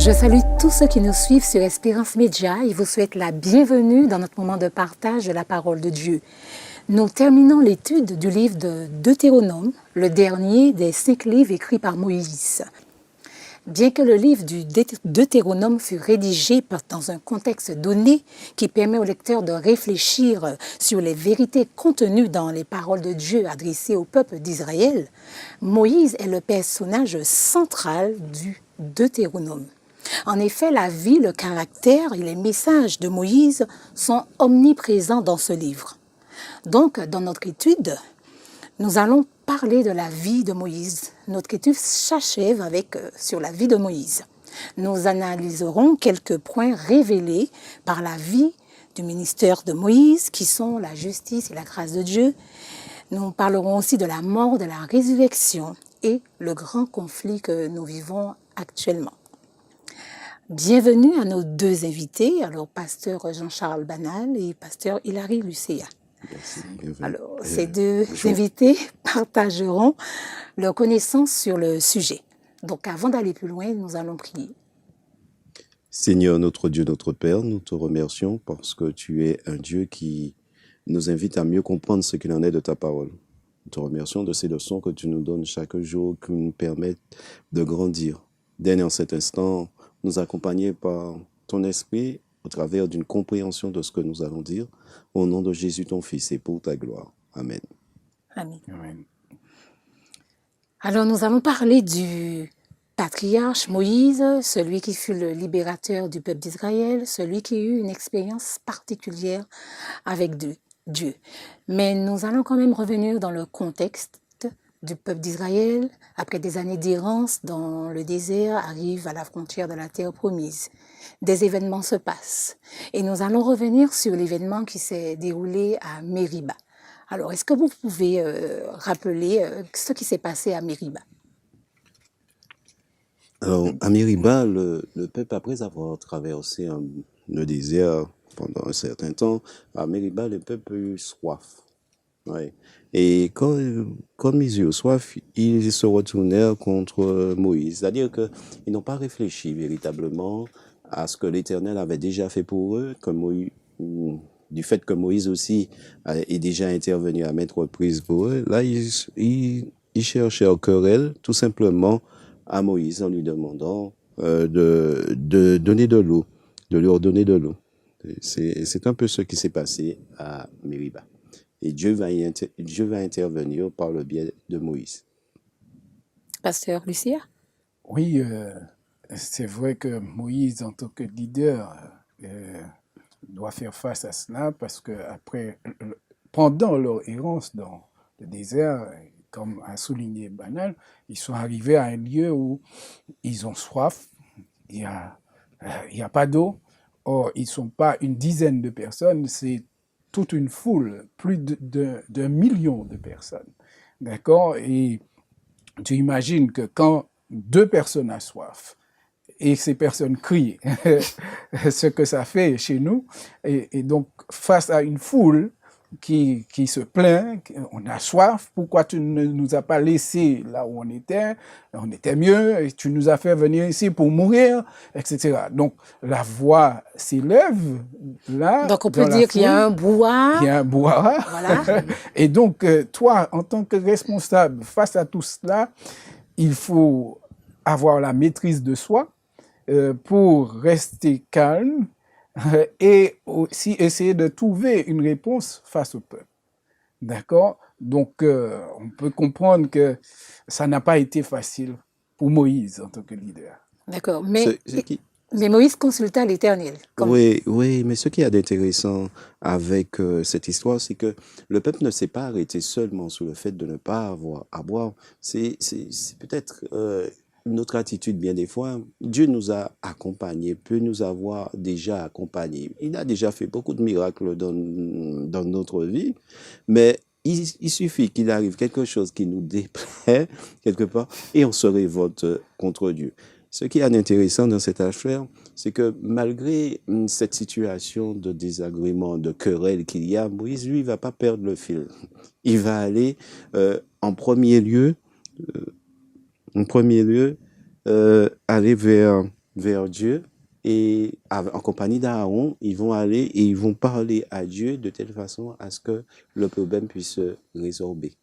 Je salue tous ceux qui nous suivent sur Espérance Média et vous souhaite la bienvenue dans notre moment de partage de la parole de Dieu. Nous terminons l'étude du livre de Deutéronome, le dernier des 5 livres écrits par Moïse. Bien que le livre du Deutéronome fut rédigé dans un contexte donné qui permet au lecteur de réfléchir sur les vérités contenues dans les paroles de Dieu adressées au peuple d'Israël, Moïse est le personnage central du Deutéronome. En effet, la vie, le caractère et les messages de Moïse sont omniprésents dans ce livre. Donc, dans notre étude, nous allons parler de la vie de Moïse. Notre étude s'achève sur la vie de Moïse. Nous analyserons quelques points révélés par la vie du ministère de Moïse, qui sont la justice et la grâce de Dieu. Nous parlerons aussi de la mort, de la résurrection et le grand conflit que nous vivons actuellement. Bienvenue à nos 2 invités, alors pasteur Jean-Charles Banal et pasteur Hilary Lucéa. Merci, alors, ces 2 invités partageront leurs connaissances sur le sujet. Donc, avant d'aller plus loin, nous allons prier. Seigneur, notre Dieu, notre Père, nous te remercions parce que tu es un Dieu qui nous invite à mieux comprendre ce qu'il en est de ta parole. Nous te remercions de ces leçons que tu nous donnes chaque jour qui nous permettent de grandir. Daigne en cet instant nous accompagner par ton esprit au travers d'une compréhension de ce que nous allons dire. Au nom de Jésus, ton Fils, et pour ta gloire. Amen. Amen. Amen. Alors, nous allons parler du patriarche Moïse, celui qui fut le libérateur du peuple d'Israël, celui qui eut une expérience particulière avec Dieu. Mais nous allons quand même revenir dans le contexte du peuple d'Israël, après des années d'errance dans le désert, arrive à la frontière de la terre promise. Des événements se passent. Et nous allons revenir sur l'événement qui s'est déroulé à Mériba. Alors, est-ce que vous pouvez rappeler ce qui s'est passé à Mériba? Alors, à Mériba, le peuple, après avoir traversé le désert pendant un certain temps, à Mériba, le peuple a eu soif. Ouais. Et comme ils eurent soif, ils se retournèrent contre Moïse. C'est-à-dire qu'ils n'ont pas réfléchi véritablement à ce que l'Éternel avait déjà fait pour eux, du fait que Moïse aussi est déjà intervenu à maintes reprises pour eux. Là, ils cherchaient en querelle tout simplement à Moïse en lui demandant de donner de l'eau, de leur donner de l'eau. C'est un peu ce qui s'est passé à Mériba. Et Dieu va intervenir par le biais de Moïse. Pasteur Lucia? Oui, c'est vrai que Moïse, en tant que leader, doit faire face à cela parce que pendant leur errance dans le désert, comme a souligné Banal, ils sont arrivés à un lieu où ils ont soif, il y a pas d'eau. Or, ils ne sont pas une dizaine de personnes, c'est toute une foule, plus d'1 million de personnes. D'accord? Et tu imagines que quand 2 personnes ont soif, et ces personnes crient, ce que ça fait chez nous, et donc face à une foule qui se plaint, on a soif, pourquoi tu ne nous as pas laissé là où on était mieux, et tu nous as fait venir ici pour mourir, etc. Donc la voix s'élève là. Donc on peut dire qu'il y a un brouhaha. Il y a un brouhaha. Voilà. Et donc toi, en tant que responsable face à tout cela, il faut avoir la maîtrise de soi pour rester calme et aussi essayer de trouver une réponse face au peuple. D'accord? Donc, on peut comprendre que ça n'a pas été facile pour Moïse en tant que leader. D'accord. Mais Moïse consulta l'Éternel. Oui, mais ce qui est d'intéressant avec cette histoire, c'est que le peuple ne s'est pas arrêté seulement sur le fait de ne pas avoir à boire. C'est peut-être notre attitude bien des fois. Dieu nous a accompagnés, peut nous avoir déjà accompagnés. Il a déjà fait beaucoup de miracles dans notre vie, mais il suffit qu'il arrive quelque chose qui nous déplaît quelque part et on se révolte contre Dieu. Ce qui est intéressant dans cette affaire, c'est que malgré cette situation de désagrément, de querelle qu'il y a, Moïse, lui, il ne va pas perdre le fil. Il va aller en premier lieu aller vers vers Dieu et en compagnie d'Aaron, ils vont aller et ils vont parler à Dieu de telle façon à ce que le problème puisse se résorber.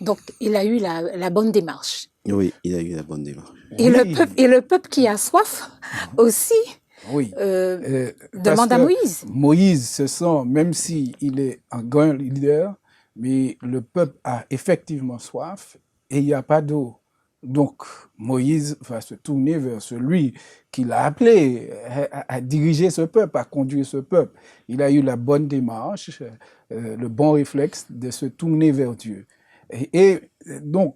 Donc, il a eu la bonne démarche. Oui, il a eu la bonne démarche. Et, Oui. le peuple qui a soif aussi Oui. demande à Moïse. Moïse se sent, même s'il est un grand leader, mais le peuple a effectivement soif et il n'y a pas d'eau. Donc, Moïse va se tourner vers celui qui l'a appelé à diriger ce peuple, à conduire ce peuple. Il a eu la bonne démarche, le bon réflexe de se tourner vers Dieu. Et donc,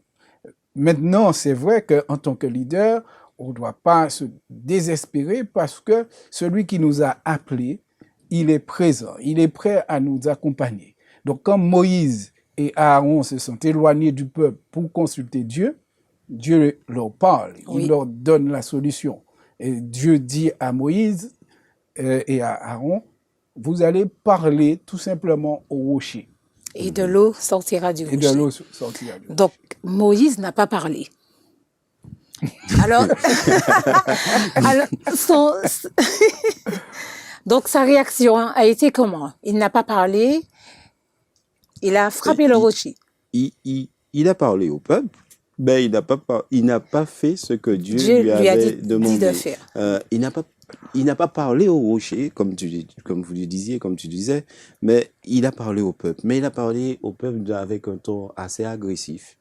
maintenant, c'est vrai qu'en tant que leader, on ne doit pas se désespérer parce que celui qui nous a appelés, il est présent, il est prêt à nous accompagner. Donc, quand Moïse et Aaron se sont éloignés du peuple pour consulter Dieu, Dieu leur parle, Oui. il leur donne la solution. Et Dieu dit à Moïse et à Aaron, vous allez parler tout simplement au rocher. Et de l'eau sortira du Et de rocher. l'eau sortira du rocher. Donc, Moïse n'a pas parlé. Alors, donc sa réaction a été comment? Il n'a pas parlé, il a frappé le rocher. Il a parlé au peuple, mais il n'a pas fait ce que Dieu lui a avait dit demandé. de faire. Il n'a pas parlé au rocher, comme vous le disiez, comme tu disais, mais il a parlé au peuple. Mais il a parlé au peuple avec un ton assez agressif.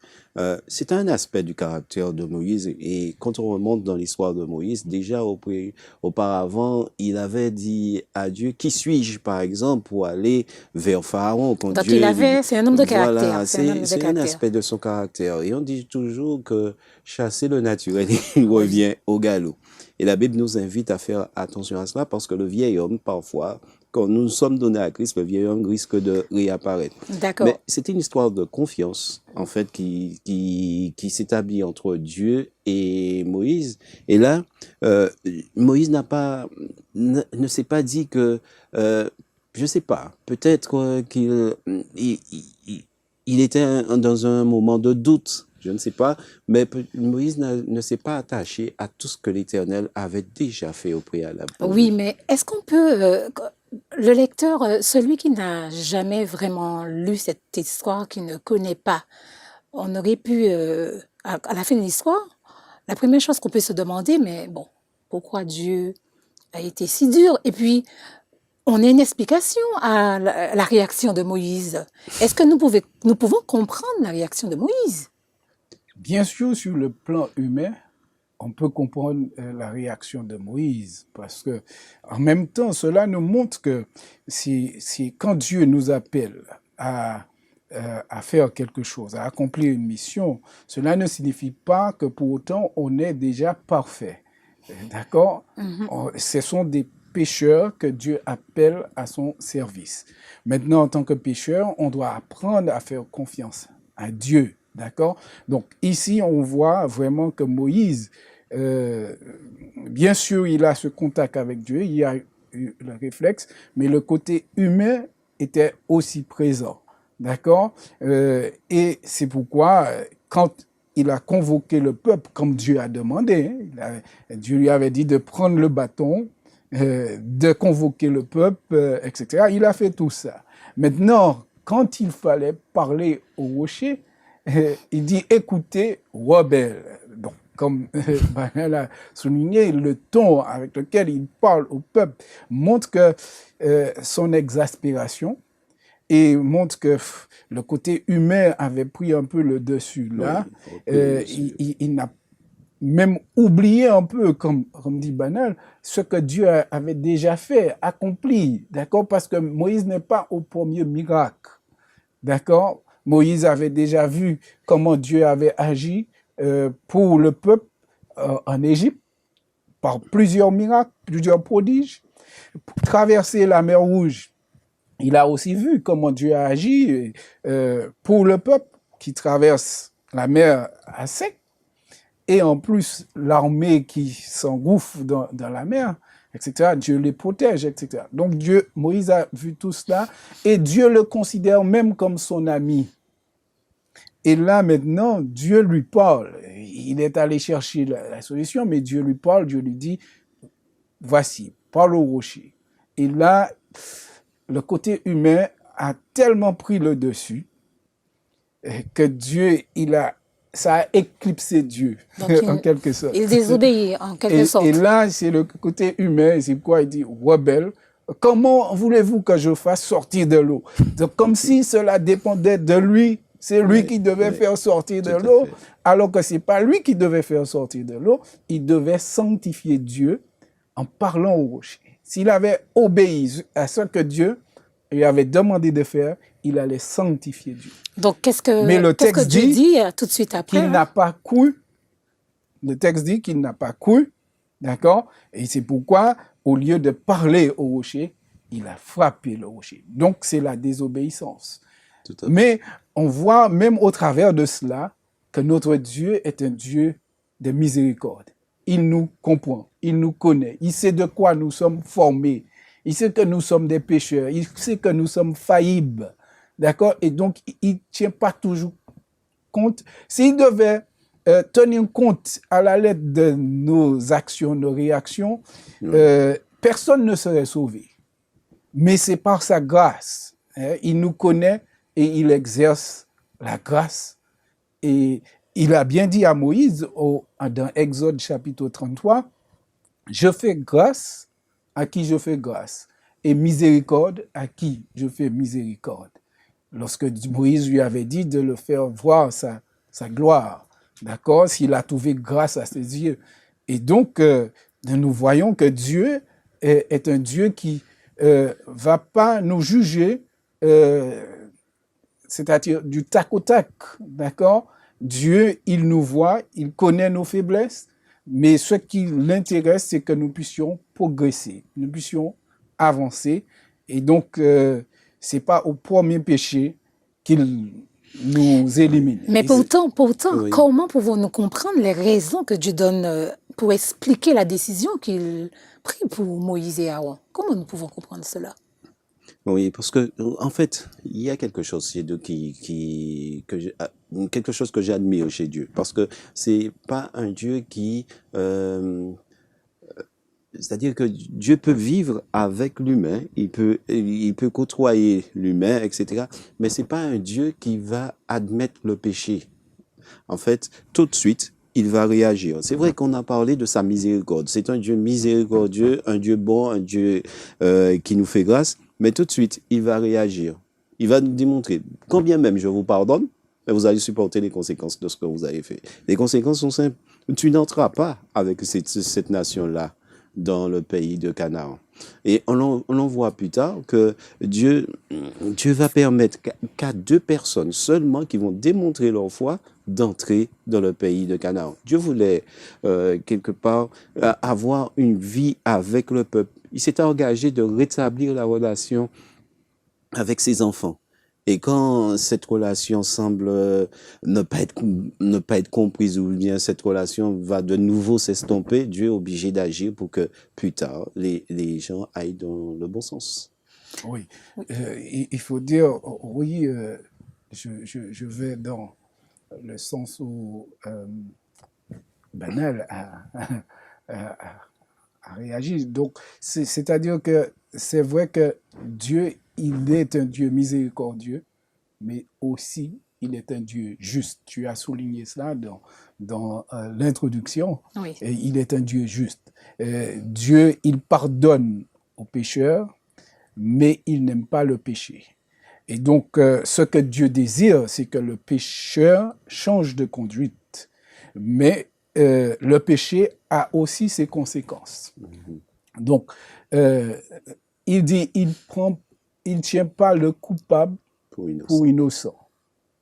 C'est un aspect du caractère de Moïse. Et quand on remonte dans l'histoire de Moïse, déjà auparavant, il avait dit à Dieu, qui suis-je, par exemple, pour aller vers Pharaon quand Donc Dieu c'est un homme de caractère. Voilà, c'est un aspect de son caractère. Et on dit toujours que chasser le naturel, il revient au galop. Et la Bible nous invite à faire attention à cela parce que le vieil homme, parfois, quand nous sommes donnés à Christ, le vieil homme risque de réapparaître. D'accord. Mais c'est une histoire de confiance, en fait, qui s'établit entre Dieu et Moïse. Et là, Moïse ne s'est pas dit que, je sais pas, peut-être il était dans un moment de doute. Je ne sais pas, mais Moïse ne s'est pas attaché à tout ce que l'Éternel avait déjà fait au préalable. Oui, mais est-ce qu'on peut, le lecteur, celui qui n'a jamais vraiment lu cette histoire, qui ne connaît pas, on aurait pu, à la fin de l'histoire, la première chose qu'on peut se demander, mais bon, pourquoi Dieu a été si dur? Et puis, on a une explication à la réaction de Moïse. Est-ce que nous pouvons comprendre la réaction de Moïse? Bien sûr, sur le plan humain, on peut comprendre la réaction de Moïse parce que, en même temps, cela nous montre que quand Dieu nous appelle à faire quelque chose, à accomplir une mission, cela ne signifie pas que pour autant on est déjà parfait. D'accord? Ce sont des pécheurs que Dieu appelle à son service. Maintenant, en tant que pécheur, on doit apprendre à faire confiance à Dieu. D'accord? Donc ici, on voit vraiment que Moïse, bien sûr, il a ce contact avec Dieu, il a eu le réflexe, mais le côté humain était aussi présent. D'accord? Et c'est pourquoi, quand il a convoqué le peuple, comme Dieu a demandé, Dieu lui avait dit de prendre le bâton, de convoquer le peuple, etc. Il a fait tout ça. Maintenant, quand il fallait parler au rocher, il dit « écoutez, rebelle ». Donc, comme Banel a souligné, le ton avec lequel il parle au peuple montre que son exaspération et montre que le côté humain avait pris un peu le dessus là. Il n'a même oublié un peu, comme dit Banal, ce que Dieu avait déjà fait, accompli, d'accord? Parce que Moïse n'est pas au premier miracle, d'accord? Moïse avait déjà vu comment Dieu avait agi pour le peuple en Égypte, par plusieurs miracles, plusieurs prodiges. Pour traverser la mer Rouge, il a aussi vu comment Dieu a agi pour le peuple qui traverse la mer à sec. Et en plus, l'armée qui s'engouffre dans la mer, etc., Dieu les protège, etc. Donc Moïse a vu tout cela et Dieu le considère même comme son ami. Et là, maintenant, Dieu lui parle. Il est allé chercher la solution, mais Dieu lui parle, Dieu lui dit, voici, parle au rocher. Et là, le côté humain a tellement pris le dessus que Dieu, ça a éclipsé Dieu, Donc, en quelque sorte. il désobéit en quelque sorte. Et là, c'est le côté humain, c'est quoi il dit, rebelle. Comment voulez-vous que je fasse sortir de l'eau? Donc, comme si cela dépendait de lui. C'est lui qui devait faire sortir de l'eau, alors que c'est pas lui qui devait faire sortir de l'eau. Il devait sanctifier Dieu en parlant au rocher. S'il avait obéi à ce que Dieu lui avait demandé de faire, il allait sanctifier Dieu. Donc, Mais le qu'est-ce que texte Dieu dit tout de suite après? Qu'il n'a pas cru. Le texte dit qu'il n'a pas cru, d'accord? Et c'est pourquoi, au lieu de parler au rocher, il a frappé le rocher. Donc, c'est la désobéissance. Mais on voit même au travers de cela que notre Dieu est un Dieu de miséricorde. Il nous comprend, il nous connaît, il sait de quoi nous sommes formés, il sait que nous sommes des pécheurs, il sait que nous sommes faillibles, d'accord? Et donc, il ne tient pas toujours compte. S'il devait tenir compte à la lettre de nos actions, nos réactions, personne ne serait sauvé. Mais c'est par sa grâce. Il nous connaît et il exerce la grâce. Et il a bien dit à Moïse, dans Exode chapitre 33, « Je fais grâce à qui je fais grâce, et miséricorde à qui je fais miséricorde. » Lorsque Moïse lui avait dit de le faire voir sa gloire, d'accord, s'il a trouvé grâce à ses yeux. Et donc, nous voyons que Dieu est un Dieu qui va pas nous juger, c'est-à-dire du tac au tac, d'accord? Dieu, il nous voit, il connaît nos faiblesses, mais ce qui l'intéresse, c'est que nous puissions progresser, nous puissions avancer. Et donc, c'est pas au premier péché qu'il nous élimine. Mais pourtant, Oui. comment pouvons-nous comprendre les raisons que Dieu donne pour expliquer la décision qu'il prit pour Moïse et Aaron? Comment nous pouvons comprendre cela? Oui, parce que en fait, il y a quelque chose chez Dieu quelque chose que j'admire chez Dieu, parce que c'est pas un Dieu qui, c'est-à-dire que Dieu peut vivre avec l'humain, il peut côtoyer l'humain, etc. Mais c'est pas un Dieu qui va admettre le péché. En fait, tout de suite, il va réagir. C'est vrai qu'on a parlé de sa miséricorde. C'est un Dieu miséricordieux, un Dieu bon, un Dieu qui nous fait grâce. Mais tout de suite, il va réagir. Il va nous démontrer, quand bien même je vous pardonne, mais vous allez supporter les conséquences de ce que vous avez fait. Les conséquences sont simples. Tu n'entreras pas avec cette nation-là dans le pays de Canaan. Et on en voit plus tard que Dieu va permettre qu'à 2 personnes seulement qui vont démontrer leur foi d'entrer dans le pays de Canaan. Dieu voulait quelque part avoir une vie avec le peuple. Il s'est engagé de rétablir la relation avec ses enfants. Et quand cette relation semble ne pas être comprise, ou bien cette relation va de nouveau s'estomper, Dieu est obligé d'agir pour que plus tard, les gens aillent dans le bon sens. Oui, il faut dire, oui, je vais dans le sens où banal à réagir. Donc, c'est-à-dire que c'est vrai que Dieu, il est un Dieu miséricordieux, mais aussi il est un Dieu juste. Tu as souligné cela dans l'introduction. Oui. Et il est un Dieu juste. Dieu, il pardonne aux pécheurs, mais il n'aime pas le péché. Et donc, ce que Dieu désire, c'est que le pécheur change de conduite. Mais le péché a aussi ses conséquences. Donc, il dit, il tient pas le coupable pour innocent.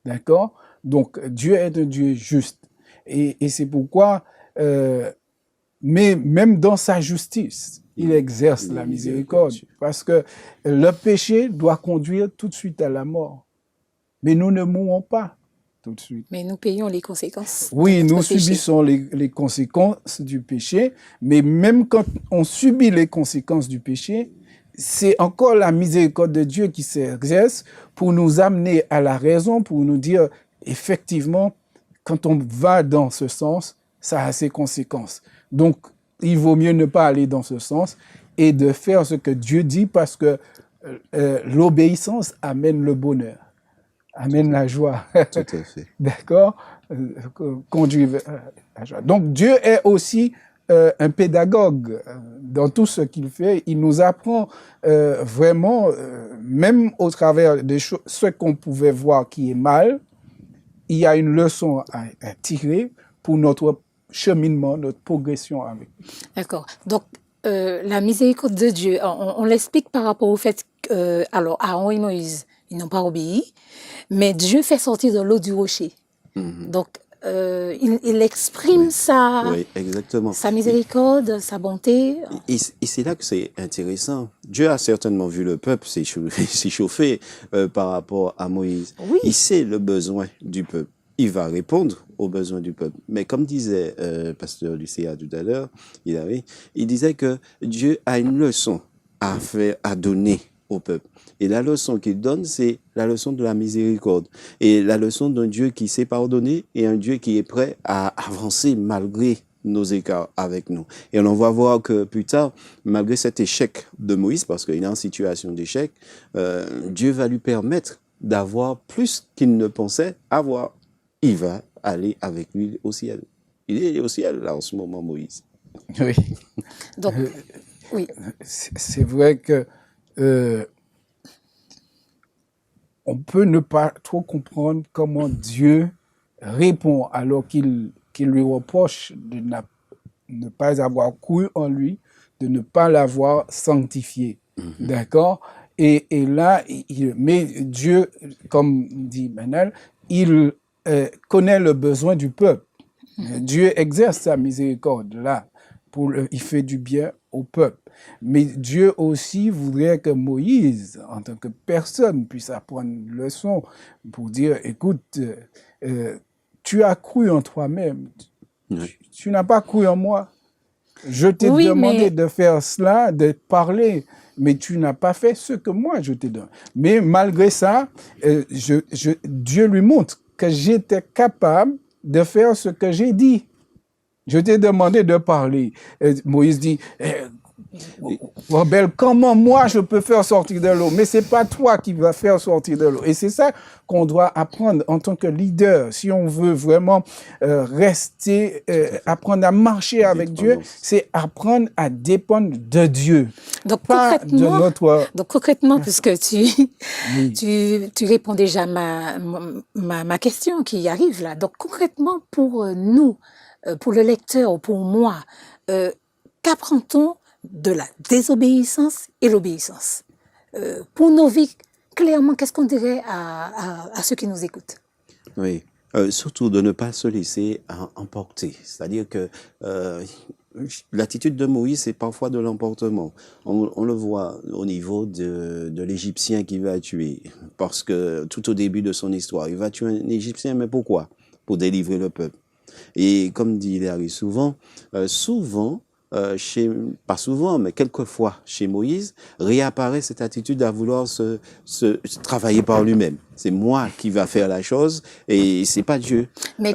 D'accord? Donc, Dieu est un Dieu juste. Et c'est pourquoi, mais même dans sa justice, il exerce la miséricorde. Parce que le péché doit conduire tout de suite à la mort. Mais nous ne mourrons pas tout de suite. Mais nous payons les conséquences. Oui, nous subissons les conséquences du péché, mais même quand on subit les conséquences du péché, c'est encore la miséricorde de Dieu qui s'exerce pour nous amener à la raison, pour nous dire, effectivement, quand on va dans ce sens, ça a ses conséquences. Donc, il vaut mieux ne pas aller dans ce sens et de faire ce que Dieu dit parce que l'obéissance amène le bonheur, amène la joie. Tout à fait. D'accord? Conduit vers la joie. Donc, Dieu est aussi un pédagogue dans tout ce qu'il fait. Il nous apprend vraiment, même au travers de ce qu'on pouvait voir qui est mal, il y a une leçon à tirer pour notre cheminement, notre progression avec. D'accord. Donc, la miséricorde de Dieu, on l'explique par rapport au fait que, alors, Aaron et Moïse, ils n'ont pas obéi, mais Dieu fait sortir de l'eau du rocher. Donc, il exprime Oui, exactement. sa miséricorde, sa bonté. Et c'est là que c'est intéressant. Dieu a certainement vu le peuple s'échauffer par rapport à Moïse. Oui. Il sait le besoin du peuple. Il va répondre aux besoins du peuple. Mais comme disait pasteur Lucéa tout à l'heure, il disait que Dieu a une leçon à donner au peuple. Et la leçon qu'il donne, c'est la leçon de la miséricorde. Et la leçon d'un Dieu qui sait pardonner et un Dieu qui est prêt à avancer malgré nos écarts avec nous. Et on va voir que plus tard, malgré cet échec de Moïse, parce qu'il est en situation d'échec, Dieu va lui permettre d'avoir plus qu'il ne pensait avoir. Il va aller avec lui au ciel. Il est au ciel, là, en ce moment, Moïse. Oui. Donc, oui. C'est vrai que on peut ne pas trop comprendre comment Dieu répond alors qu'il lui reproche de ne pas avoir cru en lui, de ne pas l'avoir sanctifié. D'accord? Et là, mais Dieu, comme dit Manel, il connaît le besoin du peuple. Dieu exerce sa miséricorde là, il fait du bien au peuple. Mais Dieu aussi voudrait que Moïse, en tant que personne, puisse apprendre une leçon pour dire, écoute, tu as cru en toi-même, tu n'as pas cru en moi. Je t'ai demandé de faire cela, de parler, mais tu n'as pas fait ce que moi je t'ai donné. Mais malgré ça, Dieu lui montre que j'étais capable de faire ce que j'ai dit. Je t'ai demandé de parler. Moïse dit, rebelle, comment moi je peux faire sortir de l'eau? Mais c'est pas toi qui vas faire sortir de l'eau. Et c'est ça qu'on doit apprendre en tant que leader. Si on veut vraiment rester, apprendre à marcher avec Dieu, c'est apprendre à dépendre de Dieu. Donc, pas de notre... Donc, concrètement, puisque tu réponds déjà à ma question qui arrive là. Donc, concrètement, pour nous, pour le lecteur ou pour moi, qu'apprend-on de la désobéissance et l'obéissance? Pour nos vies, clairement, qu'est-ce qu'on dirait à ceux qui nous écoutent? Oui, surtout de ne pas se laisser emporter. C'est-à-dire que l'attitude de Moïse, c'est parfois de l'emportement. On le voit au niveau de l'Égyptien qui va tuer. Parce que tout au début de son histoire, il va tuer un Égyptien, mais pourquoi? Pour délivrer le peuple. Et comme dit Larry souvent, pas souvent, mais quelquefois chez Moïse, réapparaît cette attitude à vouloir se travailler par lui-même. C'est moi qui va faire la chose et c'est pas Dieu. Mais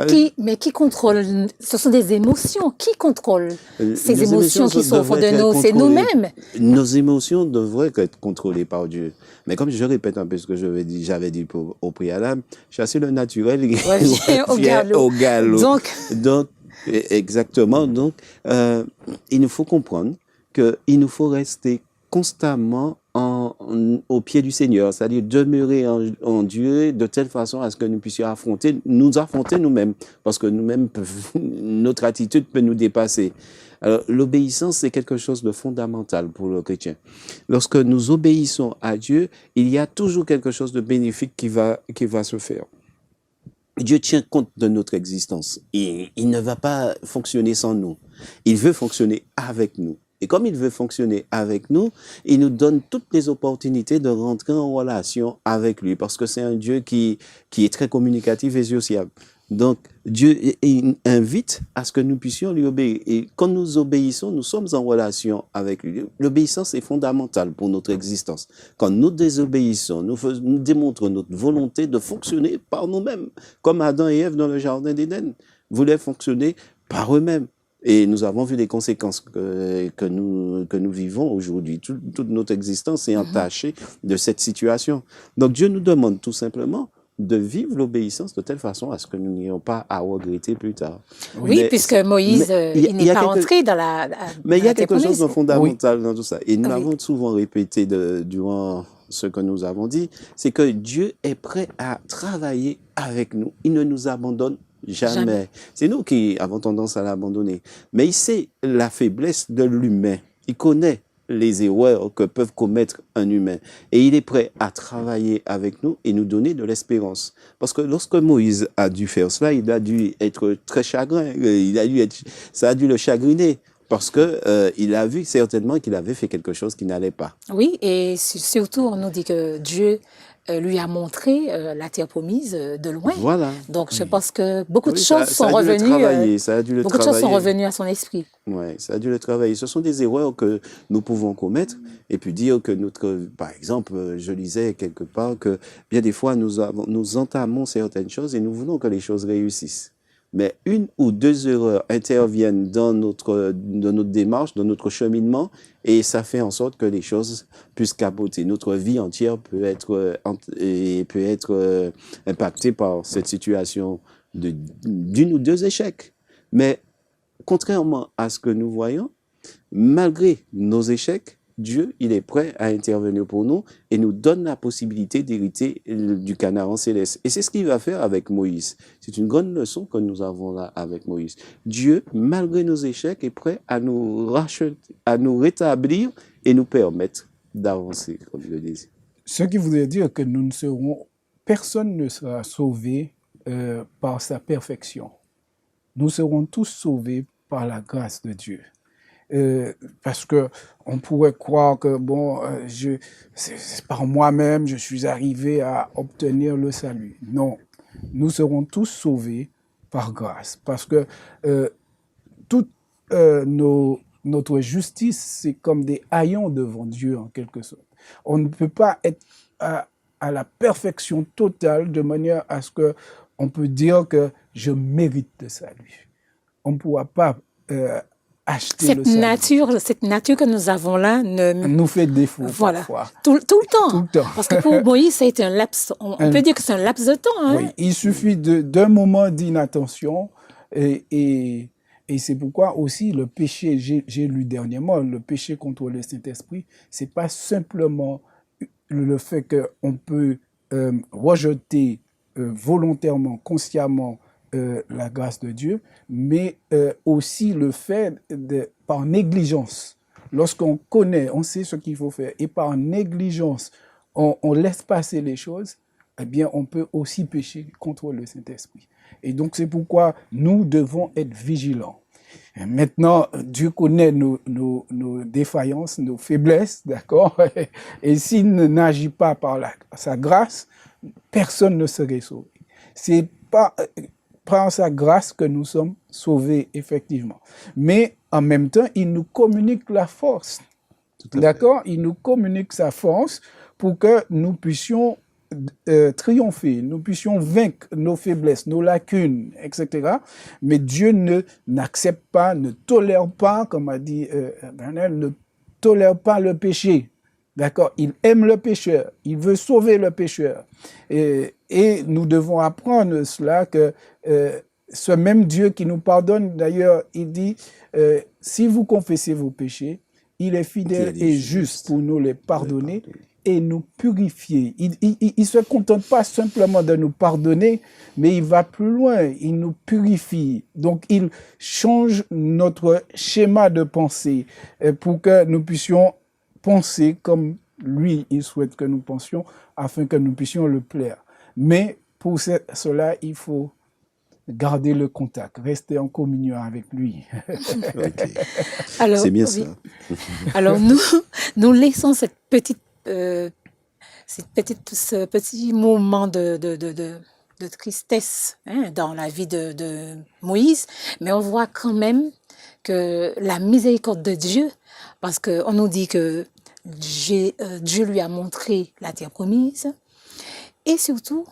qui contrôle? Ce sont des émotions. Qui contrôle ces émotions qui sont au fond de nous? C'est nous-mêmes. Nos émotions devraient être contrôlées par Dieu. Mais comme je répète un peu ce que j'avais dit au préalable, chasser le naturel au galop. Donc, exactement. Donc, il nous faut comprendre qu'il nous faut rester constamment au pied du Seigneur, c'est-à-dire demeurer en Dieu de telle façon à ce que nous puissions nous affronter nous-mêmes, parce que nous-mêmes, notre attitude peut nous dépasser. Alors, l'obéissance, c'est quelque chose de fondamental pour le chrétien. Lorsque nous obéissons à Dieu, il y a toujours quelque chose de bénéfique qui va se faire. Dieu tient compte de notre existence et il ne va pas fonctionner sans nous. Il veut fonctionner avec nous. Et comme il veut fonctionner avec nous, il nous donne toutes les opportunités de rentrer en relation avec lui, parce que c'est un Dieu qui est très communicatif et sociable. Donc, Dieu il invite à ce que nous puissions lui obéir. Et quand nous obéissons, nous sommes en relation avec lui. L'obéissance est fondamentale pour notre existence. Quand nous désobéissons, nous démontrons notre volonté de fonctionner par nous-mêmes, comme Adam et Ève dans le jardin d'Éden voulaient fonctionner par eux-mêmes. Et nous avons vu les conséquences que nous vivons aujourd'hui. Toute notre existence est entachée de cette situation. Donc Dieu nous demande tout simplement de vivre l'obéissance de telle façon à ce que nous n'ayons pas à regretter plus tard. Oui, puisque Moïse, il n'est pas entré dans la Mais il y a quelque chose de promise. fondamental dans tout ça. Et nous Oui. l'avons souvent répété durant ce que nous avons dit, c'est que Dieu est prêt à travailler avec nous. Il ne nous abandonne jamais. C'est nous qui avons tendance à l'abandonner. Mais il sait la faiblesse de l'humain. Il connaît les erreurs que peuvent commettre un humain. Et il est prêt à travailler avec nous et nous donner de l'espérance. Parce que lorsque Moïse a dû faire cela, il a dû être très chagrin. Ça a dû le chagriner. Parce que il a vu certainement qu'il avait fait quelque chose qui n'allait pas. Oui, et surtout, on nous dit que Dieu lui a montré la terre promise de loin. Voilà. Donc, je pense que beaucoup de Oui, choses sont revenues. Ça a dû le Beaucoup de choses sont revenues à son esprit. Ouais, ça a dû le travailler. Ce sont des erreurs que nous pouvons commettre et puis dire que par exemple, je lisais quelque part que bien des fois nous entamons certaines choses et nous voulons que les choses réussissent. Mais une ou deux erreurs interviennent dans notre démarche, dans notre cheminement, et ça fait en sorte que les choses puissent capoter. Notre vie entière peut être impactée par cette situation d'une ou deux échecs. Mais contrairement à ce que nous voyons, malgré nos échecs, Dieu, il est prêt à intervenir pour nous et nous donne la possibilité d'hériter du Canaan céleste. Et c'est ce qu'il va faire avec Moïse. C'est une grande leçon que nous avons là avec Moïse. Dieu, malgré nos échecs, est prêt à nous racheter, à nous rétablir et nous permettre d'avancer, comme je le disais. Ce qui voudrait dire que personne ne sera sauvé par sa perfection. Nous serons tous sauvés par la grâce de Dieu. Parce que on pourrait croire que c'est par moi-même je suis arrivé à obtenir le salut. Non, nous serons tous sauvés par grâce, parce que toute notre justice, c'est comme des haillons devant Dieu en quelque sorte. On ne peut pas être à la perfection totale de manière à ce que on peut dire que je mérite le salut. On ne pourra pas acheter cette le salut. Cette nature que nous avons là nous fait défaut. Voilà, parfois. tout le temps. Tout le temps. Parce que pour Moïse, ça a été un laps. On peut dire que c'est un laps de temps. Hein? Oui, il suffit d'un moment d'inattention et c'est pourquoi aussi le péché, j'ai lu dernièrement, le péché contre le Saint-Esprit, c'est pas simplement le fait qu'on peut rejeter volontairement, consciemment la grâce de Dieu, mais aussi le fait par négligence. Lorsqu'on connaît, on sait ce qu'il faut faire, et par négligence, on laisse passer les choses, eh bien, on peut aussi pécher contre le Saint-Esprit. Et donc, c'est pourquoi nous devons être vigilants. Et maintenant, Dieu connaît nos défaillances, nos faiblesses, d'accord? Et s'il n'agit pas par sa grâce, personne ne serait sauvé. C'est pas par sa grâce que nous sommes sauvés, effectivement. Mais en même temps, il nous communique la force. D'accord? Il nous communique sa force pour que nous puissions triompher, nous puissions vaincre nos faiblesses, nos lacunes, etc. Mais Dieu n'accepte pas, ne tolère pas, comme a dit Daniel, ne tolère pas le péché. D'accord? Il aime le pécheur, il veut sauver le pécheur. Et nous devons apprendre cela, que ce même Dieu qui nous pardonne, d'ailleurs, il dit, si vous confessez vos péchés, il est fidèle et juste pour nous les pardonner et nous purifier. Il ne se contente pas simplement de nous pardonner, mais il va plus loin, il nous purifie. Donc, il change notre schéma de pensée pour que nous puissions penser comme lui, il souhaite que nous pensions, afin que nous puissions le plaire. Mais pour cela, il faut garder le contact, rester en communion avec lui. Ok. Alors, C'est bien oui. ça. Alors nous laissons ce petit moment de tristesse dans la vie de Moïse, mais on voit quand même que la miséricorde de Dieu, parce qu'on nous dit que Dieu lui a montré la terre promise, et surtout,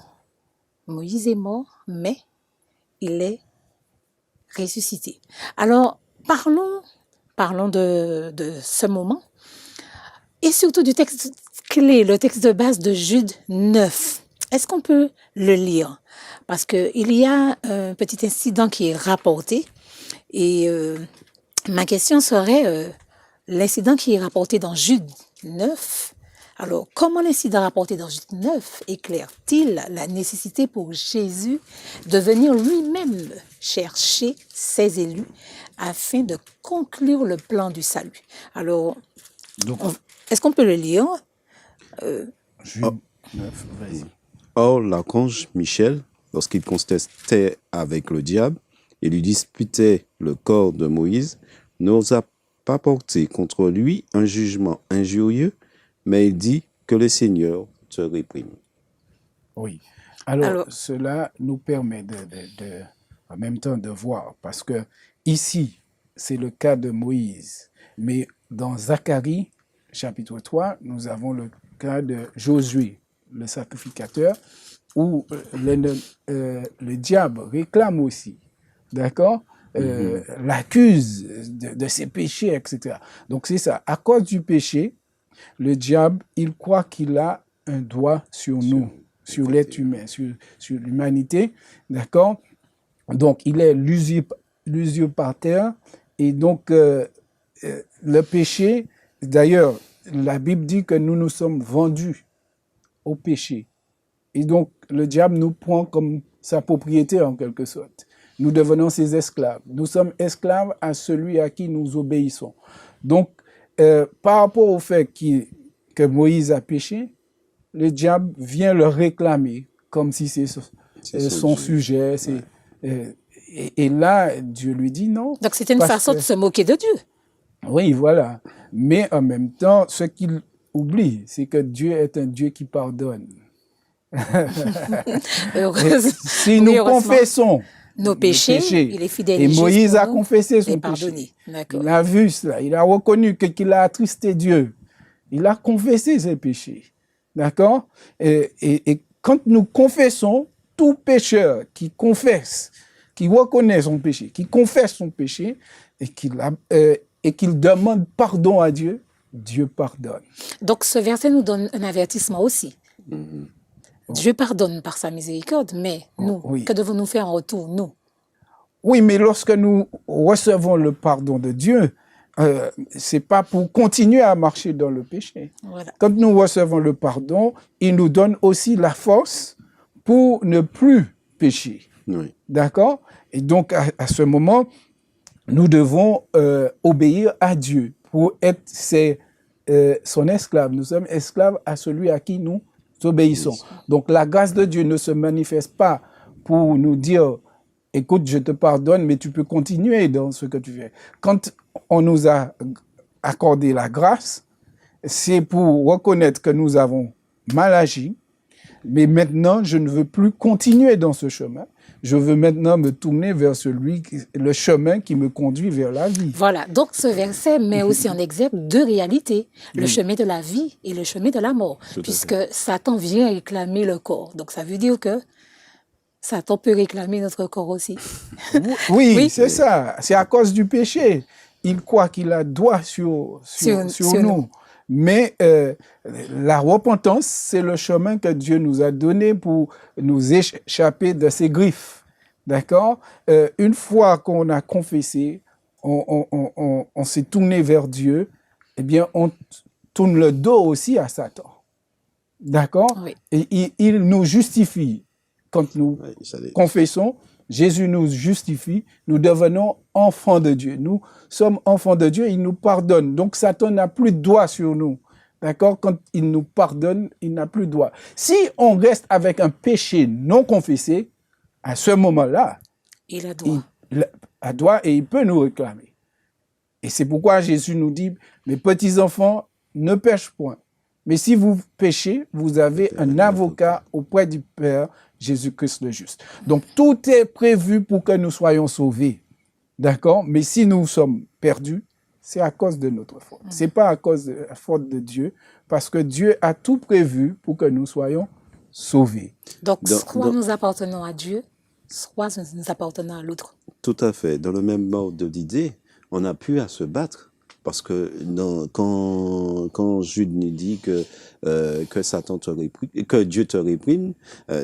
Moïse est mort, mais il est ressuscité. Alors, parlons de ce moment, et surtout du texte clé, le texte de base de Jude 9. Est-ce qu'on peut le lire? Parce qu'il y a un petit incident qui est rapporté, et ma question serait, l'incident qui est rapporté dans Jude 9, alors comment l'incident rapporté dans Jude 9 éclaire-t-il la nécessité pour Jésus de venir lui-même chercher ses élus afin de conclure le plan du salut? Alors, Donc, est-ce qu'on peut le lire? Jude 9, vas-y. Or, l'archange Michel, lorsqu'il contestait avec le diable et lui disputait le corps de Moïse, n'osa pas porter contre lui un jugement injurieux, mais il dit que le Seigneur te réprime. Oui. Alors, Alors- cela nous permet en même temps de voir, parce que ici, c'est le cas de Moïse, mais dans Zacharie, chapitre 3, nous avons le cas de Josué, le sacrificateur, où le diable réclame aussi, d'accord, l'accuse de ses péchés, etc. Donc c'est ça, à cause du péché, le diable, il croit qu'il a un droit sur nous, sur l'être humain, sur l'humanité, d'accord? Donc, il est l'usurpateur, et donc, le péché, d'ailleurs, la Bible dit que nous nous sommes vendus au péché. Et donc, le diable nous prend comme sa propriété, en quelque sorte. Nous devenons ses esclaves. Nous sommes esclaves à celui à qui nous obéissons. Donc, par rapport au fait que Moïse a péché, le diable vient le réclamer comme si c'est son sujet. Et là, Dieu lui dit non. Donc c'était une parce façon que- de se moquer de Dieu. Oui, voilà. Mais en même temps, ce qu'il oublie, c'est que Dieu est un Dieu qui pardonne. Et Heureusement. si Oui, nous heureusement. confessons Nos péchés, il est fidèle et et juste Moïse pour a nous confessé et son pardonné. péché. D'accord. Il a vu cela, il a reconnu qu'il a attristé Dieu. Il a confessé ses péchés. D'accord? Et quand nous confessons, tout pécheur qui confesse, qui reconnaît son péché, qui confesse son péché et qu'il demande pardon à Dieu, Dieu pardonne. Donc ce verset nous donne un avertissement aussi. Dieu pardonne par sa miséricorde, mais nous, Oui. que devons-nous faire en retour, nous? Oui, mais lorsque nous recevons le pardon de Dieu, c'est pas pour continuer à marcher dans le péché. Voilà. Quand nous recevons le pardon, il nous donne aussi la force pour ne plus pécher. Oui. D'accord? Et donc, à ce moment, nous devons obéir à Dieu pour être son esclave. Nous sommes esclaves à celui à qui nous obéissons. Donc, la grâce de Dieu ne se manifeste pas pour nous dire « Écoute, je te pardonne, mais tu peux continuer dans ce que tu fais. » Quand on nous a accordé la grâce, c'est pour reconnaître que nous avons mal agi, mais maintenant, je ne veux plus continuer dans ce chemin. Je veux maintenant me tourner vers le chemin qui me conduit vers la vie. Voilà. Donc ce verset met aussi en exergue deux réalités, le chemin de la vie et le chemin de la mort, à puisque Satan vient réclamer le corps. Donc ça veut dire que Satan peut réclamer notre corps aussi. Oui, Oui. c'est ça. C'est à cause du péché. Il croit qu'il a droit sur Sur nous. nous. Mais la repentance, c'est le chemin que Dieu nous a donné pour nous échapper de ses griffes. D'accord? Une fois qu'on a confessé, on s'est tourné vers Dieu, eh bien, on tourne le dos aussi à Satan. D'accord? Oui. Et il nous justifie. Quand nous Oui, ça l'est. confessons, Jésus nous justifie, nous devenons enfants de Dieu. Nous sommes enfants de Dieu, il nous pardonne. Donc Satan n'a plus de droit sur nous. D'accord? Quand il nous pardonne, il n'a plus de droit. Si on reste avec un péché non confessé, à ce moment-là, Il a droit. a droit et il peut nous réclamer. Et c'est pourquoi Jésus nous dit, mes petits-enfants, ne pêchez point. Mais si vous péchez, vous avez un avocat auprès du Père, Jésus-Christ le juste. Donc, tout est prévu pour que nous soyons sauvés. D'accord? Mais si nous sommes perdus, c'est à cause de notre faute. C'est pas à cause de la faute de Dieu, parce que Dieu a tout prévu pour que nous soyons sauvés. Donc, soit nous appartenons à Dieu, soit nous appartenons à l'autre. Tout à fait. Dans le même ordre d'idée, on n'a plus à se battre. Parce que quand Jude nous dit que Satan te réprime, que Dieu te réprime,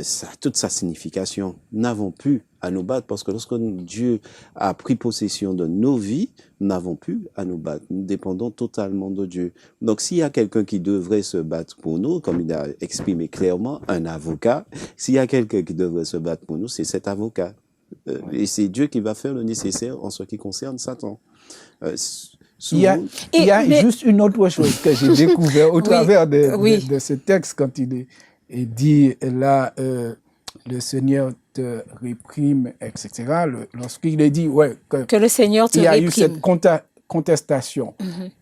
ça a toute sa signification. Nous n'avons plus à nous battre parce que lorsque Dieu a pris possession de nos vies, nous n'avons plus à nous battre. Nous dépendons totalement de Dieu. Donc s'il y a quelqu'un qui devrait se battre pour nous, comme il a exprimé clairement, un avocat, s'il y a quelqu'un qui devrait se battre pour nous, c'est cet avocat. Et c'est Dieu qui va faire le nécessaire en ce qui concerne Satan. Il y a juste une autre chose que j'ai découvert au travers de ce texte quand il dit là, le Seigneur te réprime, etc. Lorsqu'il est dit que le Seigneur te réprime. Il y a eu cette contestation.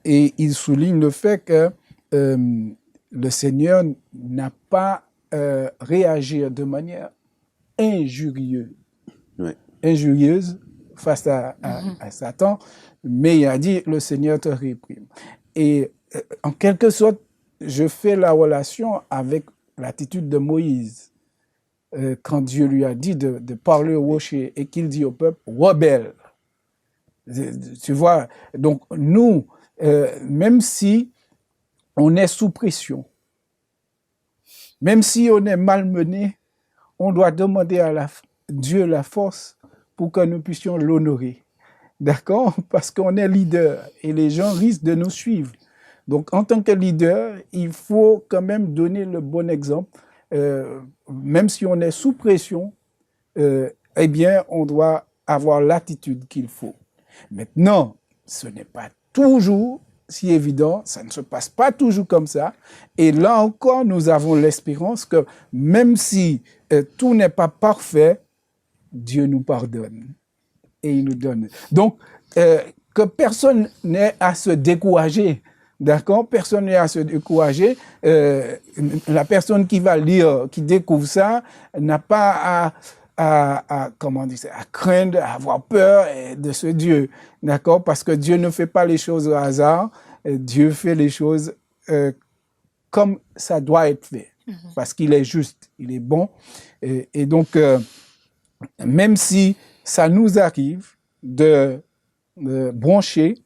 Et il souligne le fait que le Seigneur n'a pas réagi de manière injurieuse face à Satan, mais il a dit, le Seigneur te réprime. Et en quelque sorte, je fais la relation avec l'attitude de Moïse. Quand Dieu lui a dit de parler au rocher et qu'il dit au peuple, rebelle. Tu vois, donc nous, même si on est sous pression, même si on est malmené, on doit demander à Dieu la force pour que nous puissions l'honorer. D'accord? Parce qu'on est leader et les gens risquent de nous suivre. Donc, en tant que leader, il faut quand même donner le bon exemple. Même si on est sous pression, eh bien, on doit avoir l'attitude qu'il faut. Maintenant, ce n'est pas toujours si évident, ça ne se passe pas toujours comme ça. Et là encore, nous avons l'espérance que même si tout n'est pas parfait, Dieu nous pardonne et il nous donne. Donc, que personne n'ait à se décourager. D'accord? Personne n'est à se décourager. La personne qui va lire, qui découvre ça, n'a pas comment dire ça, à craindre, à avoir peur de ce Dieu. D'accord? Parce que Dieu ne fait pas les choses au hasard. Dieu fait les choses comme ça doit être fait. Parce qu'il est juste, il est bon. Et donc, même si ça nous arrive de broncher,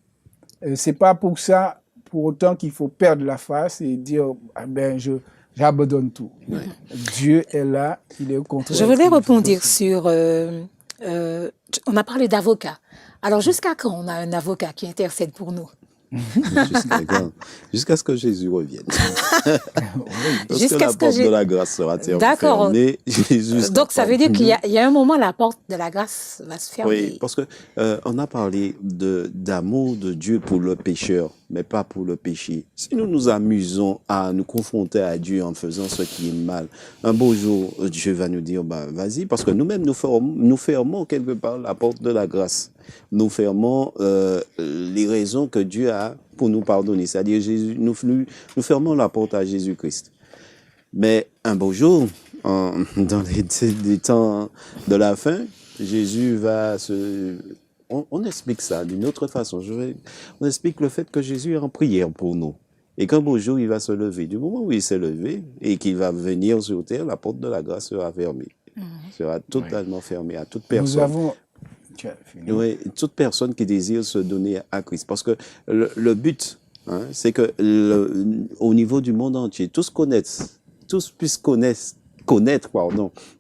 c'est pas pour ça, pour autant qu'il faut perdre la face et dire, ah ben, j'abandonne tout. Ouais. Dieu est là, il est au contrôle. Je voulais répondre sur... on a parlé d'avocat. Alors, jusqu'à quand on a un avocat qui intercède pour nous? Jusqu'à ce que Jésus revienne. Jusqu'à ce que la porte de la grâce sera fermée. Donc, ça veut dire qu'il y a un moment, la porte de la grâce va se fermer. Oui, parce que on a parlé d'amour de Dieu pour le pécheur, mais pas pour le péché. Si nous nous amusons à nous confronter à Dieu en faisant ce qui est mal, un beau jour, Dieu va nous dire, bah, vas-y, parce que nous-mêmes, nous fermons quelque part la porte de la grâce. Nous fermons les raisons que Dieu a pour nous pardonner. C'est-à-dire, nous fermons la porte à Jésus-Christ. Mais un beau jour, dans les temps de la fin, Jésus va se... On explique ça d'une autre façon. On explique le fait que Jésus est en prière pour nous. Et qu'un beau jour, il va se lever. Du moment où il s'est levé et qu'il va venir sur terre, la porte de la grâce sera fermée. Sera totalement fermée à toute personne. Oui, toute personne qui désire se donner à Christ. Parce que le but, c'est que au niveau du monde entier, tous puissent connaître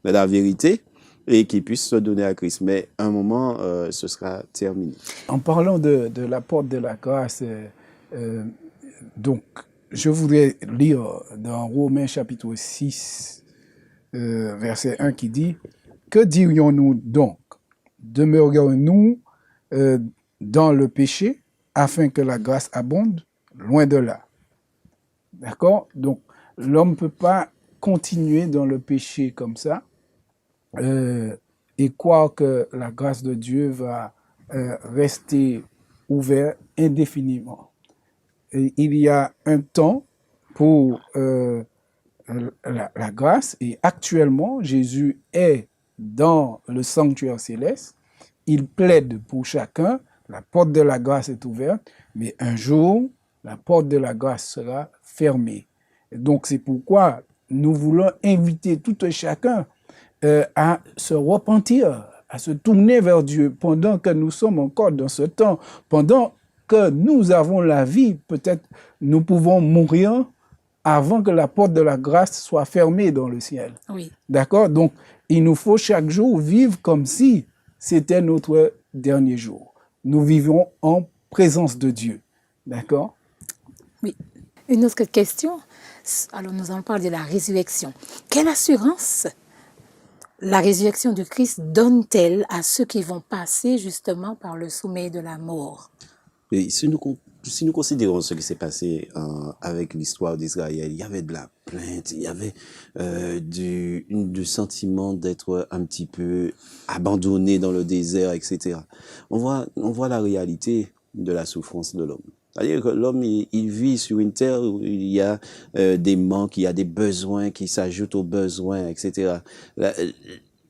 la vérité et qu'ils puissent se donner à Christ. Mais à un moment, ce sera terminé. En parlant de la porte de la grâce, donc, je voudrais lire dans Romains chapitre 6, verset 1 qui dit « Que dirions-nous donc ? Demeurons-nous dans le péché afin que la grâce abonde? Loin de là. » D'accord? Donc, l'homme ne peut pas continuer dans le péché comme ça. et croire que la grâce de Dieu va rester ouverte indéfiniment. Et il y a un temps pour la grâce, et actuellement, Jésus est dans le sanctuaire céleste. Il plaide pour chacun. La porte de la grâce est ouverte, mais un jour, la porte de la grâce sera fermée. Et donc, c'est pourquoi nous voulons inviter tout un chacun à se repentir, à se tourner vers Dieu pendant que nous sommes encore dans ce temps, pendant que nous avons la vie. Peut-être nous pouvons mourir avant que la porte de la grâce soit fermée dans le ciel. Oui. D'accord? Donc, il nous faut chaque jour vivre comme si c'était notre dernier jour. Nous vivons en présence de Dieu. D'accord? Oui. Une autre question. Alors, nous allons parler de la résurrection. Quelle assurance la résurrection du Christ donne-t-elle à ceux qui vont passer justement par le sommeil de la mort? Et si nous considérons ce qui s'est passé avec l'histoire d'Israël, il y avait de la plainte, il y avait du sentiment d'être un petit peu abandonné dans le désert, etc. On voit la réalité de la souffrance de l'homme. C'est-à-dire que l'homme, il vit sur une terre où il y a des manques, il y a des besoins qui s'ajoutent aux besoins, etc.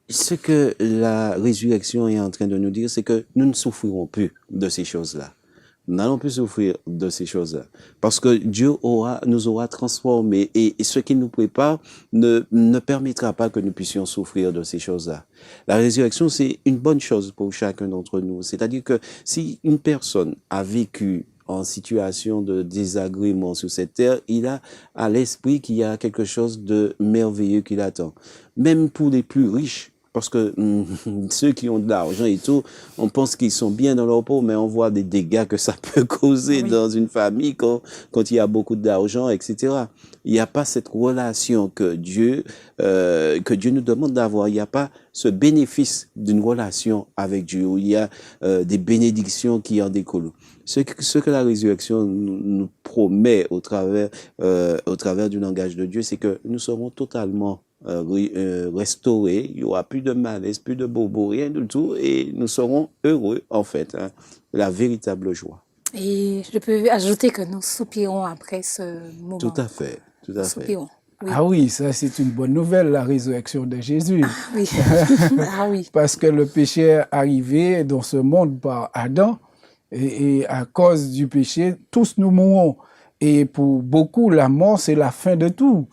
Ce que la résurrection est en train de nous dire, c'est que nous ne souffrirons plus de ces choses-là. Nous n'allons plus souffrir de ces choses-là. Parce que Dieu nous aura transformés, et ce qu'il nous prépare ne permettra pas que nous puissions souffrir de ces choses-là. La résurrection, c'est une bonne chose pour chacun d'entre nous. C'est-à-dire que si une personne a vécu en situation de désagrément sur cette terre, il a à l'esprit qu'il y a quelque chose de merveilleux qui l'attend. Même pour les plus riches, parce que ceux qui ont de l'argent et tout, on pense qu'ils sont bien dans leur peau, mais on voit des dégâts que ça peut causer dans une famille quand il y a beaucoup d'argent, etc. Il n'y a pas cette relation que Dieu nous demande d'avoir. Il n'y a pas ce bénéfice d'une relation avec Dieu, où il y a des bénédictions qui en découlent. Ce que la résurrection nous promet au travers du langage de Dieu, c'est que nous serons totalement restaurés, il n'y aura plus de malaise, plus de bobo, rien du tout, et nous serons heureux, en fait, la véritable joie. Et je peux ajouter que nous soupirons après ce moment. Tout à fait, tout à fait. Soupirons. Oui. Ah oui, ça c'est une bonne nouvelle, la résurrection de Jésus. Ah oui. Ah oui. Parce que le péché est arrivé dans ce monde par Adam, et à cause du péché, tous nous mourrons. Et pour beaucoup, la mort, c'est la fin de tout.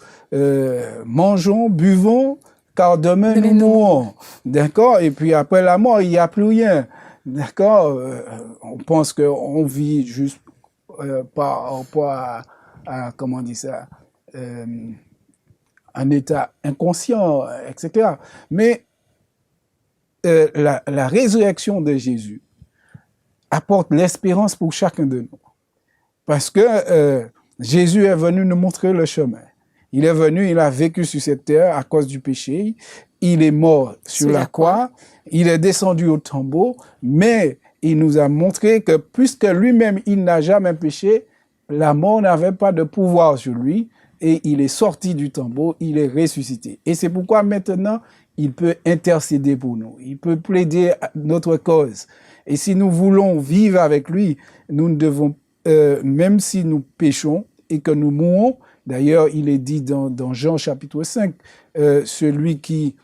Mangeons, buvons, car demain nous mourrons. D'accord? Et puis après la mort, il n'y a plus rien. D'accord? On pense qu'on vit juste par rapport à comment on dit ça, un état inconscient, etc. Mais la résurrection de Jésus apporte l'espérance pour chacun de nous. Parce que Jésus est venu nous montrer le chemin. Il est venu, il a vécu sur cette terre à cause du péché. Il est mort sur la croix. Il est descendu au tombeau. Mais il nous a montré que puisque lui-même, il n'a jamais péché, la mort n'avait pas de pouvoir sur lui. Et il est sorti du tombeau, il est ressuscité. Et c'est pourquoi maintenant, il peut intercéder pour nous. Il peut plaider notre cause. Et si nous voulons vivre avec lui, nous ne devons même si nous péchons et que nous mourons, d'ailleurs, il est dit dans Jean chapitre 5, celui qui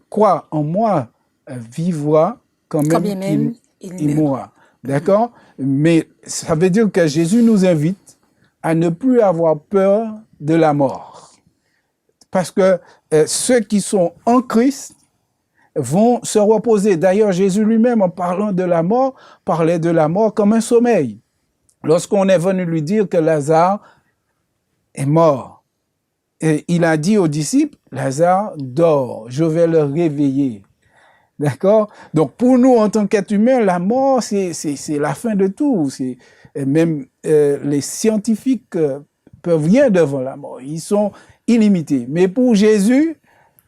croit en moi vivra quand même il mourra. D'accord? Mais ça veut dire que Jésus nous invite à ne plus avoir peur de la mort. Parce que ceux qui sont en Christ vont se reposer. D'ailleurs, Jésus lui-même, en parlant de la mort, parlait de la mort comme un sommeil. Lorsqu'on est venu lui dire que Lazare est mort, et il a dit aux disciples, Lazare dort, je vais le réveiller. D'accord? Donc pour nous, en tant qu'être humain, la mort, c'est la fin de tout. Même les scientifiques peuvent rien devant la mort. Ils sont illimités. Mais pour Jésus,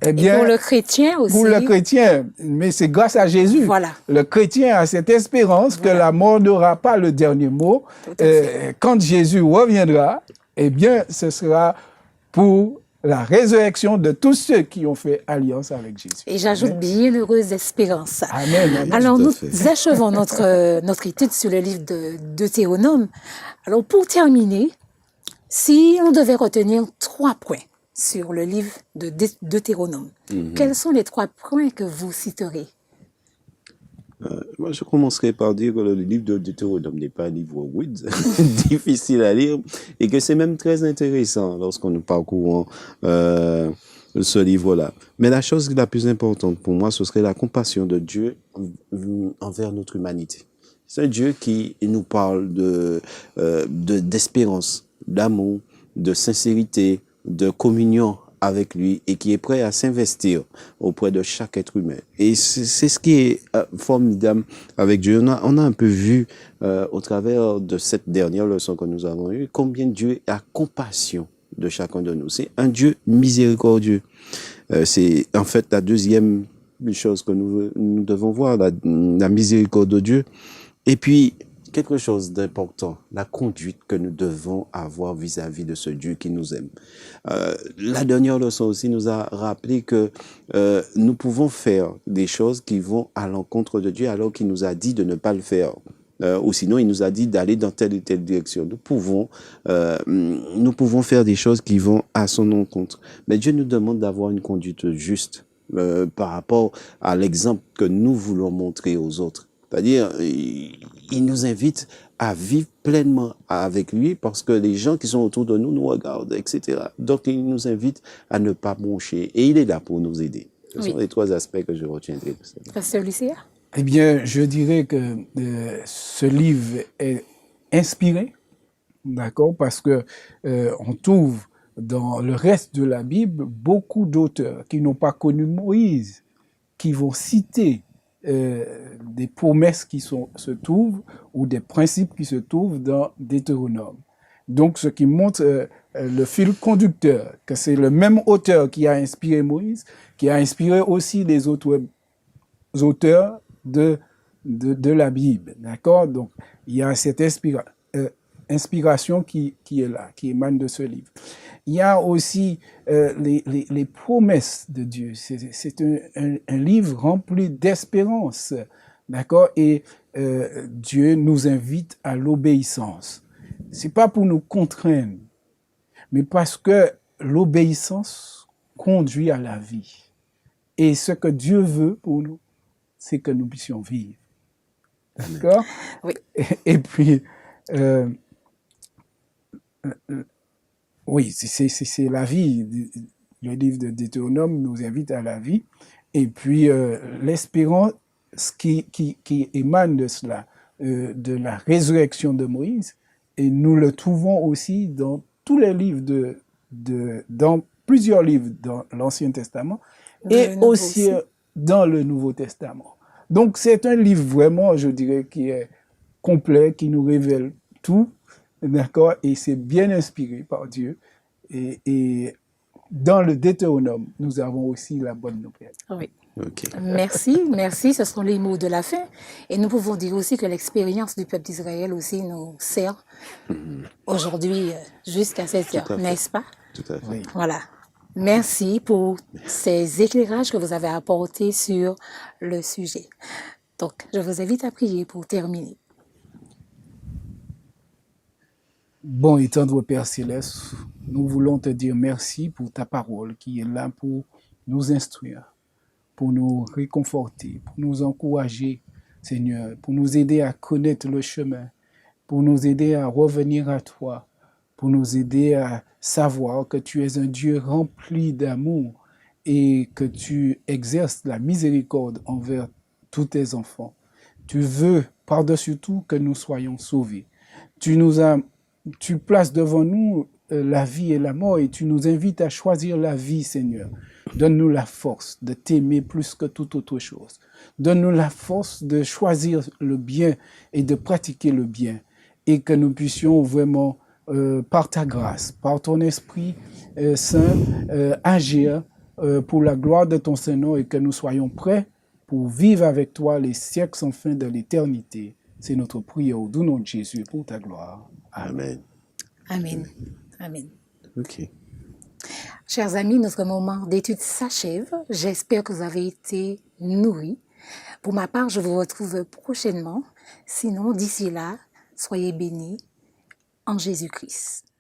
eh bien, et pour le chrétien aussi. Pour le chrétien, mais c'est grâce à Jésus. Voilà. Le chrétien a cette espérance que la mort n'aura pas le dernier mot. Quand Jésus reviendra, eh bien, ce sera pour la résurrection de tous ceux qui ont fait alliance avec Jésus. Et j'ajoute bienheureuse espérance. Amen. Amen. Alors, Tout à nous fait. achevons notre étude sur le livre de Deutéronome. Alors, pour terminer, si on devait retenir 3 points sur le livre de Deutéronome, quels sont les 3 points que vous citerez? Moi, je commencerai par dire que le livre de Deutéronome n'est pas un livre rude, difficile à lire, et que c'est même très intéressant lorsqu'on nous parcourt ce livre-là. Mais la chose la plus importante pour moi, ce serait la compassion de Dieu envers notre humanité. C'est un Dieu qui nous parle d'espérance, d'amour, de sincérité, de communion avec lui et qui est prêt à s'investir auprès de chaque être humain. Et c'est ce qui est formidable avec Dieu. On a un peu vu au travers de cette dernière leçon que nous avons eue combien Dieu a compassion de chacun de nous. C'est un Dieu miséricordieux. C'est en fait la deuxième chose que nous devons voir, la miséricorde de Dieu. Et puis, quelque chose d'important, la conduite que nous devons avoir vis-à-vis de ce Dieu qui nous aime. La dernière leçon aussi nous a rappelé que nous pouvons faire des choses qui vont à l'encontre de Dieu alors qu'il nous a dit de ne pas le faire. Ou sinon, il nous a dit d'aller dans telle et telle direction. Nous pouvons faire des choses qui vont à son encontre. Mais Dieu nous demande d'avoir une conduite juste par rapport à l'exemple que nous voulons montrer aux autres. C'est-à-dire, il nous invite à vivre pleinement avec lui parce que les gens qui sont autour de nous nous regardent, etc. Donc, il nous invite à ne pas broncher et il est là pour nous aider. Ce sont les 3 aspects que je retiendrai de ça. Pasteur Lucia? Eh bien, je dirais que ce livre est inspiré, d'accord, parce que on trouve dans le reste de la Bible beaucoup d'auteurs qui n'ont pas connu Moïse, qui vont citer des promesses qui se trouvent ou des principes qui se trouvent dans Deutéronome. Donc, ce qui montre le fil conducteur, que c'est le même auteur qui a inspiré Moïse, qui a inspiré aussi les autres auteurs de la Bible. D'accord? Donc, il y a cette inspiration qui est là, qui émane de ce livre. Il y a aussi les promesses de Dieu. C'est un livre rempli d'espérance. D'accord? Et Dieu nous invite à l'obéissance. C'est pas pour nous contraindre, mais parce que l'obéissance conduit à la vie. Et ce que Dieu veut pour nous, c'est que nous puissions vivre. D'accord? Oui. Et puis, oui, c'est la vie. Le livre de Deutéronome nous invite à la vie. Et puis, l'espérance qui émane de cela, de la résurrection de Moïse, et nous le trouvons aussi dans tous les livres dans plusieurs livres dans l'Ancien Testament et aussi dans le Nouveau Testament. Donc, c'est un livre vraiment, je dirais, qui est complet, qui nous révèle tout, d'accord, et c'est bien inspiré par Dieu. Et dans le Deutéronome, nous avons aussi la bonne nouvelle. Oui. Okay. Merci, ce sont les mots de la fin. Et nous pouvons dire aussi que l'expérience du peuple d'Israël aussi nous sert aujourd'hui jusqu'à cette heure, n'est-ce pas? Tout à fait. Oui. Voilà. Merci pour ces éclairages que vous avez apportés sur le sujet. Donc, je vous invite à prier pour terminer. Bon et tendre Père Céleste, nous voulons te dire merci pour ta parole qui est là pour nous instruire, pour nous réconforter, pour nous encourager, Seigneur, pour nous aider à connaître le chemin, pour nous aider à revenir à toi, pour nous aider à savoir que tu es un Dieu rempli d'amour et que tu exerces la miséricorde envers tous tes enfants. Tu veux, par-dessus tout, que nous soyons sauvés. Tu places devant nous la vie et la mort et tu nous invites à choisir la vie, Seigneur. Donne-nous la force de t'aimer plus que toute autre chose. Donne-nous la force de choisir le bien et de pratiquer le bien et que nous puissions vraiment, par ta grâce, par ton Esprit Saint, agir pour la gloire de ton Saint-Nom et que nous soyons prêts pour vivre avec toi les siècles sans fin de l'éternité. C'est notre prière au nom de Jésus pour ta gloire. Amen. Amen. Amen. OK. Chers amis, notre moment d'étude s'achève. J'espère que vous avez été nourris. Pour ma part, je vous retrouve prochainement. Sinon, d'ici là, soyez bénis en Jésus-Christ.